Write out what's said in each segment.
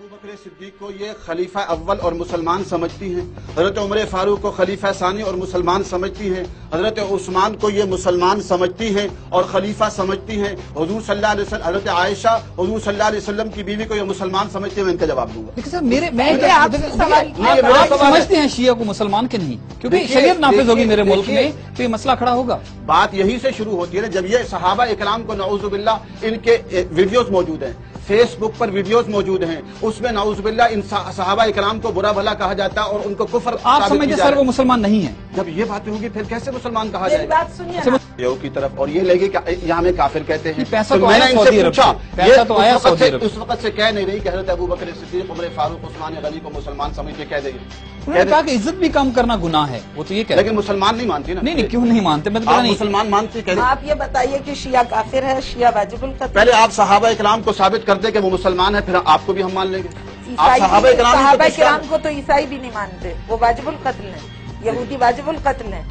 अबू बकर सिद्दीक को ये खलीफा अव्वल और मुसलमान समझती हैं, हजरत उमर फारूक को खलीफा सानी और मुसलमान समझती हैं, हजरत उस्मान को ये मुसलमान समझती हैं और खलीफा समझती हैं, हुजूर सल्लल्लाहु अलैहि वसल्लम हजरत आयशा हुजूर सल्लल्लाहु अलैहि वसल्लम की बीवी को ये मुसलमान समझते हैं। मैं इनका जवाब दूंगा। देखिए सर, आप समझते हैं शिया को मुसलमान के नहीं, क्योंकि शरीयत नाफिज होगी मेरे मुल्क में तो ये मसला खड़ा होगा। बात यही से शुरू होती है ना, जब ये सहाबा इकराम को नऊजुबिल्लाह इनके वीडियोस मौजूद हैं, फेसबुक पर वीडियोस मौजूद हैं, उसमें नाउजुबिल्लाह इन सहाबा इकराम को बुरा भला कहा जाता है और उनको कुफर। आप समझते सर वो मुसलमान नहीं है? जब ये बातें होंगी फिर कैसे मुसलमान कहा जाएगा? यहू की तरफ और ये लगे कि यहाँ हमें काफिर कहते हैं। पैसा तो मैंने इनसे पूछा, उस वक्त से कह नहीं रही कि हज़रत अबू बकर सिद्दीक उमर फारूक उस्मान गनी को मुसलमान समझ के कह देगी। उन्होंने कहा कि इज्जत भी कम करना गुनाह है, वो तो ये कह, लेकिन मुसलमान नहीं मानती ना। नहीं क्यों नहीं मानते? मैं तो मुसलमान मानती कह। आप ये बताइए कि शिया काफिर है, शिया वाजिबुल कत्ल। पहले आप सहाबा इकराम को साबित कर दे कि वो मुसलमान है, फिर आपको भी हम मान लेंगे। सहाबा इकराम को तो ईसाई भी नहीं मानते, वो वाजिबुल कत्ल है, यहूदी वाजिबुल कत्ल है।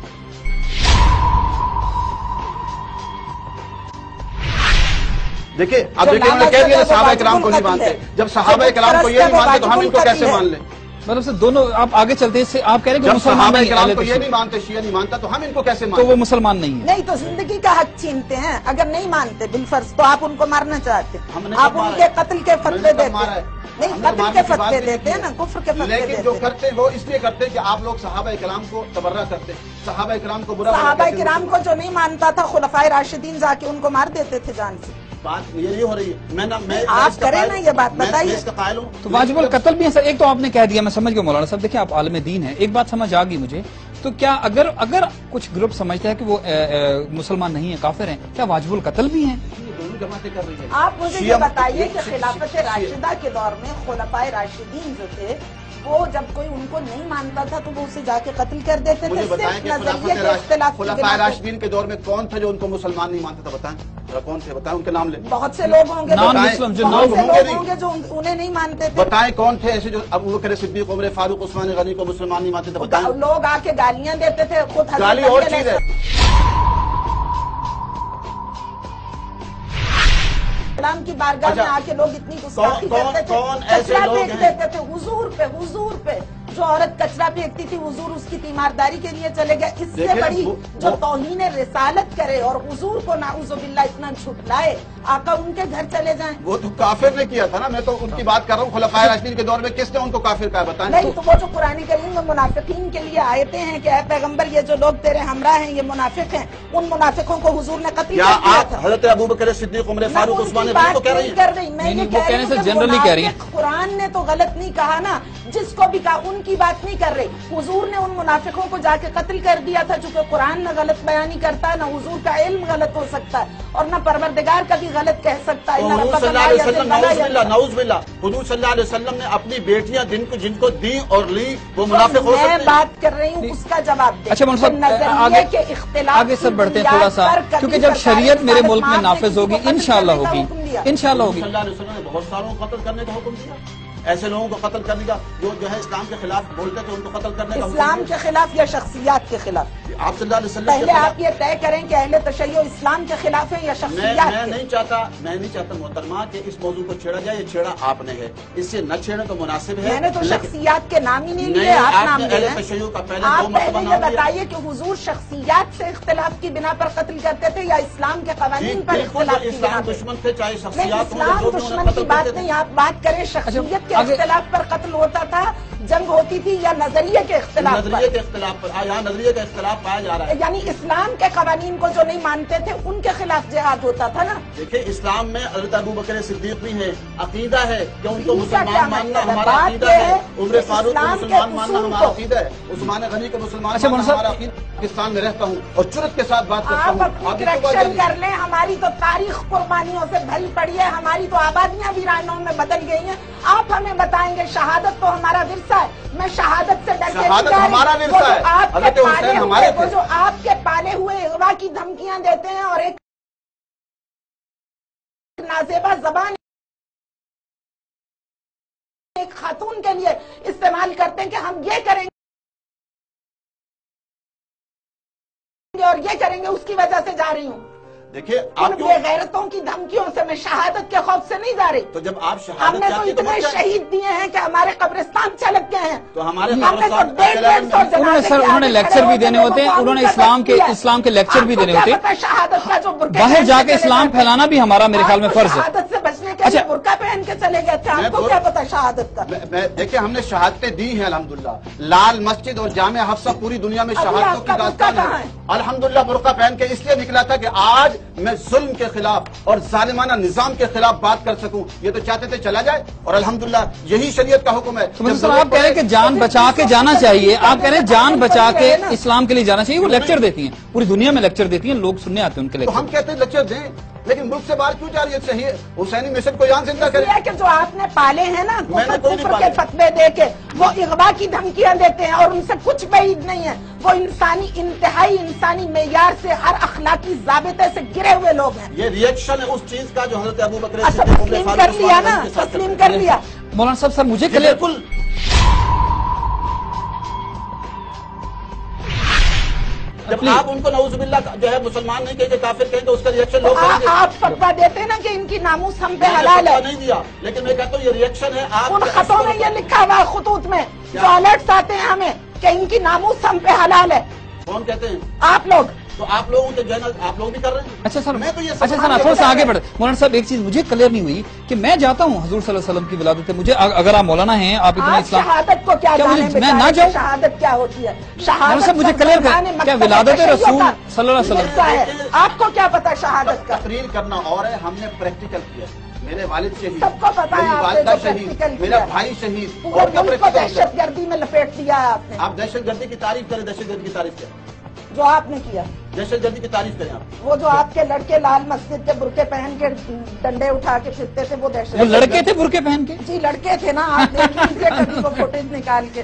देखिए अब देखिए उन्होंने कह दिया सहाबा इकराम को नहीं मानते। जब सहाबा इकराम को ये नहीं मानते तो हम इनको कैसे मान लें? मतलब सर दोनों आप आगे चलते हैं, आप कह रहे हैं कि मुसलमान इकराम को ये नहीं मानते, शिया नहीं मानता, तो हम इनको कैसे मानते? तो वो मुसलमान नहीं है। नहीं तो जिंदगी का हक छीनते हैं। अगर नहीं मानते बिलफर्ज तो आप उनको मारना चाहते हैं, आप उनके कत्ल के फतवे देते हैं। नहीं, कत्ल के फतवे देते हैं ना, कुफ्र के फतवे देते हैं। लेकिन जो करते वो इसलिए करते कि आप लोग सहाबा इकराम को तबर्रा करते, सहाबा इकराम को बुरा। सहाबा इकराम को जो नहीं मानता था खुलफाए राशिदीन जाके उनको मार देते थे जान से। बात ये नहीं हो रही है। मैं आप करें ना ये बात बताइए। तो वाजिबुल कत्ल भी है सर। एक तो आपने कह दिया, मैं समझ गया मौलाना साहब। देखिए आप आलिम दीन है, एक बात समझ आ गई मुझे। तो क्या अगर कुछ ग्रुप समझता है कि वो मुसलमान नहीं है, काफिर हैं, क्या वाजिबुल कत्ल भी हैं? आप मुझे ये बताइए कि खिलाफत राशिदा के दौर में खुलफाए राशिदीन जो थे वो जब कोई उनको नहीं मानता था तो वो उसे जाके कत्ल कर देते थे। खुलफाए राशिदीन के दौर में कौन था जो उनको मुसलमान नहीं मानता था? बताएं कौन थे, बताएं उनके नाम ले। बहुत से लोग होंगे जो उन्हें नहीं मानते थे। बताएं कौन थे ऐसे जो अबू बकर सिद्दीक उमर फारूक उस्मान गनी को मुसलमान नहीं मानते थे? बताएं। लोग आके गालियां देते थे, खुद गाली और चीज है। इस्लाम की बारगाह में आके लोग इतनी गुस्ताखी करते थे, कचरा फेंक देते थे हुजूर पे जो औरत कचरा फेंकती थी हुजूर उसकी तीमारदारी के लिए चले गए। इससे बड़ी जो तौहीन रिसालत करे और हुजूर को नाउजुबिल्लाह इतना झुठलाए, आका उनके घर चले जाएं। वो तो काफिर ने किया था ना, मैं तो उनकी बात कर रहा हूँ। खुलफाए राशिदीन के दौर में किसने उनको काफिर कहा? बताएं। नहीं तो वो जो कुरान करीम में मुनाफिकीन के लिए आयते हैं कि ऐ पैगंबर ये जो लोग तेरे हमरा हैं ये मुनाफिक हैं, उन मुनाफिकों को हुजूर ने कत्ल किया था। हज़रत अबू बकर सिद्दीक उमर फारूक उस्मान गनी को कह रही है? मैं ये कह रही हूं जनरली कह रही है। कुरान ने तो गलत नहीं कहा ना, जिसको भी कहा उनकी बात नहीं कर रही। हुजूर ने उन मुनाफिकों को जाके कत्ल कर दिया था। चूंकि कुरान न गलत बयानी करता है, न हुजूर का इल्म गलत हो सकता है और न परवरदिगार कभी गलत कह सकता है। हुजूर सल्लल्लाहु अलैहि वसल्लम ने अपनी बेटियां जिनको दी और ली वो मुनाफिक हो सकते हैं? मैं बात कर रही हूँ उसका जवाब दे। अच्छा आगे सब बढ़ते हैं थोड़ा सा, क्योंकि जब शरीयत मेरे मुल्क में नाफिज होगी इंशाअल्लाह होगी, इंशाअल्लाह होगी। बहुत सारों को कत्ल करने का हुक्म दिया, ऐसे लोगों को कत्ल करने का जो है इस्लाम के खिलाफ बोलते थे उनको कत्ल करने का। इस्लाम के खिलाफ या शख्सियात के खिलाफ? आप सल्लल्लाहु अलैहि वसल्लम पहले आप ये तय करें कि अहले तशय्यो इस्लाम के खिलाफ है या शख्सियात? मैं नहीं चाहता मोहतरमा कि इस मौजू को छेड़ा जाए। ये छेड़ा आपने है, इससे न छेड़े तो मुनासिब है। मैंने तो शख्सियात के नाम ही नहीं लिए, आप नाम ले रहे हैं। आप पहले ये बताइए कि हुजूर शख्सियात से इख्तिलाफ की बिना पर कत्ल करते थे या इस्लाम के कवानीन पर इख्तिलाफ? इस्लाम दुश्मन थे, चाहे शख्सियात। इस्लाम दुश्मन की बात नहीं, आप बात करें शख्सियत के इख्तिलाफ पर कत्ल होता था, जंग होती थी या नजरिए के इख्तिलाफ पर? नजरिए के इख्तिलाफ पर। यहाँ नजरिए का इख्तिलाफ पाया जा रहा है। यानी इस्लाम के कवानीन को जो नहीं मानते थे उनके खिलाफ जिहाद होता था ना। देखिए इस्लाम में हज़रत अबू बकर सिद्दीक भी है, अकीदा है कि उनको मुसलमान मानना हमारा अकीदा है, उमर फारूक को मुसलमान मानना हमारा अकीदा है, उस्मान गनी को मुसलमान मानना हमारा। पाकिस्तान में रहता हूँ और जुर्रत के साथ बात करता हूँ। आप करेक्शन कर लें, हमारी तो तारीख कुर्बानियों से भरी पड़ी है, हमारी तो आबादियां वीरानों में बदल गई हैं। आप हमें बताएंगे शहादत तो हमारा विरसा है। मैं शहादत से डर के हमारा विरसा है। वो जो आपके पाले हुए इगवा की धमकियां देते हैं और एक नाजेबा जबान एक खातून के लिए इस्तेमाल करते हैं कि हम ये करेंगे और ये करेंगे, उसकी वजह से जा रही हूँ। دیکھیے ان بے غیرتوں کی دھمکیوں سے میں شہادت کے خوف سے نہیں جا رہی. تو جب آپ ہم شہادت نے تو چاہتی اتنے شہید دیے ہیں کہ ہمارے قبرستان چھلک گئے ہیں. تو ہمارے ہم نے تو 150 انہوں نے سر انہوں نے لیکچر بھی دینے ہوتے ہیں, انہوں نے اسلام کے لیکچر بھی دینے ہوتے ہیں. شہادت کا جو برقع باہر جا کے اسلام پھیلانا بھی ہمارا میرے خیال میں فرض ہے. شہادت سے بچنے کے لیے برقع پہن کے چلے گئے تھے, آپ کو کیا پتا شہادت کا. دیکھیں ہم نے شہادتیں دی ہیں الحمدللہ. لال مسجد اور جامع حفصہ پوری دنیا میں شہادتوں کی داستان ہے. الحمدللہ برقع پہن کے اس لیے نکلا تھا کہ آج میں ظلم کے خلاف اور ظالمانہ نظام کے خلاف بات کر سکوں. یہ تو چاہتے تھے چلا جائے, اور الحمدللہ یہی شریعت کا حکم ہے. آپ کہہ رہے ہیں کہ جان بچا کے جانا چاہیے, آپ کہہ رہے ہیں جان بچا کے اسلام کے لیے جانا چاہیے. وہ لیکچر دیتی ہیں, پوری دنیا میں لیکچر دیتی ہیں, لوگ سننے آتے ہیں ان کے لیکچر. ہم کہتے ہیں لیکچر دیں, لیکن ملک سے باہر کیوں جا رہی ہے؟ صحیح حسینی مشن کو یہاں زندہ کریں. کہ جو آپ نے پالے ہیں نا کفر کے فتوے دے کے وہ اغوا کی دھمکیاں دیتے ہیں اور ان سے کچھ بعید نہیں ہے. وہ انتہائی انسانی معیار سے, ہر اخلاقی ضابطے سے گرے ہوئے لوگ ہیں. یہ ریئیکشن ہے اس چیز کا جو حضرت ابوبکر تسلیم کر لیا نا, تسلیم کر لیا. مولانا صاحب سر مجھے کلیئر بالکل جب آپ ان کو نعوذ باللہ جو ہے مسلمان نہیں کہیں گے, کافر کہیں تو اس کا ریئیکشن لوگ کریں گے. آپ فتویٰ دیتے ہیں نا کہ ان کی ناموس ہم پہ حلال ہے. نہیں دیا, لیکن میں کہتا ہوں یہ ریئیکشن ہے. آپ ان خطوں میں یہ لکھا ہوا ہے خطوط میں جو الرٹس آتے ہیں ہمیں کہ ان کی ناموس ہم پہ حلال ہے. کون کہتے ہیں؟ آپ لوگ. تو آپ لوگوں کے جو ہے نا آپ لوگ بھی کر رہے ہیں. اچھا سر, میں تو یہ اچھا سر تھوڑا سا آگے بڑھے. مولانا صاحب ایک چیز مجھے کلیئر نہیں ہوئی کہ میں جاتا ہوں حضور صلی اللہ علیہ وسلم کی ولادت ہے, مجھے اگر آپ مولانا ہیں آپ اتنے اسلام شہادت کو کیا جانیں, میں نہ جاؤں؟ شہادت کیا ہوتی ہے؟ مولانا صاحب مجھے کلیئر کر, کیا ولادت رسول صلی اللہ علیہ وسلم آپ کو کیا پتا شہادت کا؟ تقریر کرنا اور ہے, ہم نے پریکٹیکل کیا. میرے والد شہید, سب کو پتا ہے, میری والدہ شہید, میرا بھائی شہید, پورے ملک کو دہشت گردی میں لپیٹ دیا ہے آپ نے. آپ دہشت گردی کی تعریف کریں, دہشت گردی کی تعریف کریں, جو آپ نے کیا دہشت گردی کی تعریف کریں آپ. وہ جو آپ کے لڑکے لال مسجد کے برقعے پہن کے ڈنڈے اٹھا کے پھرتے تھے وہ دہشت. وہ لڑکے تھے برقعے پہن کے؟ جی لڑکے تھے نا, آپ دیکھ لیجیے کبھی وہ فوٹیج نکال کے.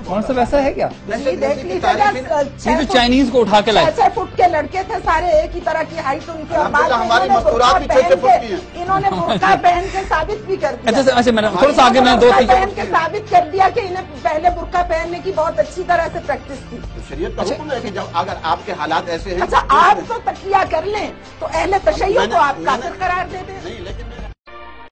کون سا ویسا ہے کیا؟ جی دیکھ لیجیے, یہ تو چائنیز کو اٹھا کے لائے. 6 فٹ کے لڑکے تھے سارے, ایک ہی طرح کی ہائٹ ان کی, ہماری مذکورات بھی 6 فٹ کی ہیں. انہوں نے برقعہ پہن کے ثابت بھی کر دیا. اچھا میں تھوڑا سا آگے میں برقعہ پہن کے ثابت کر دیا کہ انہیں پہلے برقعہ پہننے کی بہت اچھی طرح سے پریکٹس تھی. شریعت کا حکم ہے کہ جب اگر آپ کے حالات ایسے ہیں. اچھا آپ تو تقیہ کر لیں تو اہل تشیع کو آپ کافر قرار دے دیں.